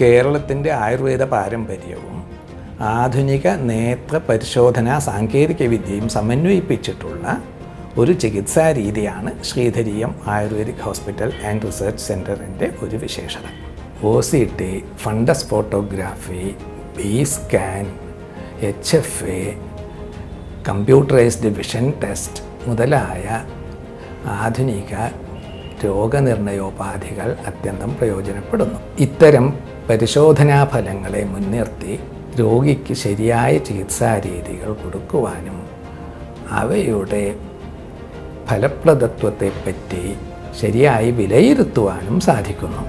കേരളത്തിൻ്റെ ആയുർവേദ പാരമ്പര്യവും ആധുനിക നേത്ര പരിശോധനാ സാങ്കേതികവിദ്യയും സമന്വയിപ്പിച്ചിട്ടുള്ള ഒരു ചികിത്സാ രീതിയാണ് Sreedhareeyam ayurvedic hospital and research സെൻറ്ററിൻ്റെ ഒരു വിശേഷത. OCT, fundus photography, B scan, HFA, computerised vision test മുതലായ ആധുനിക രോഗനിർണയോപാധികൾ അത്യന്തം പ്രയോജനപ്പെടുന്നു. ഇത്തരം പരിശോധനാ ഫലങ്ങളെ മുൻനിർത്തി രോഗിക്ക് ശരിയായ ചികിത്സാരീതികൾ കൊടുക്കുവാനും അവയുടെ ഫലപ്രദത്വത്തെപ്പറ്റി ശരിയായി വിലയിരുത്തുവാനും സാധിക്കുന്നു.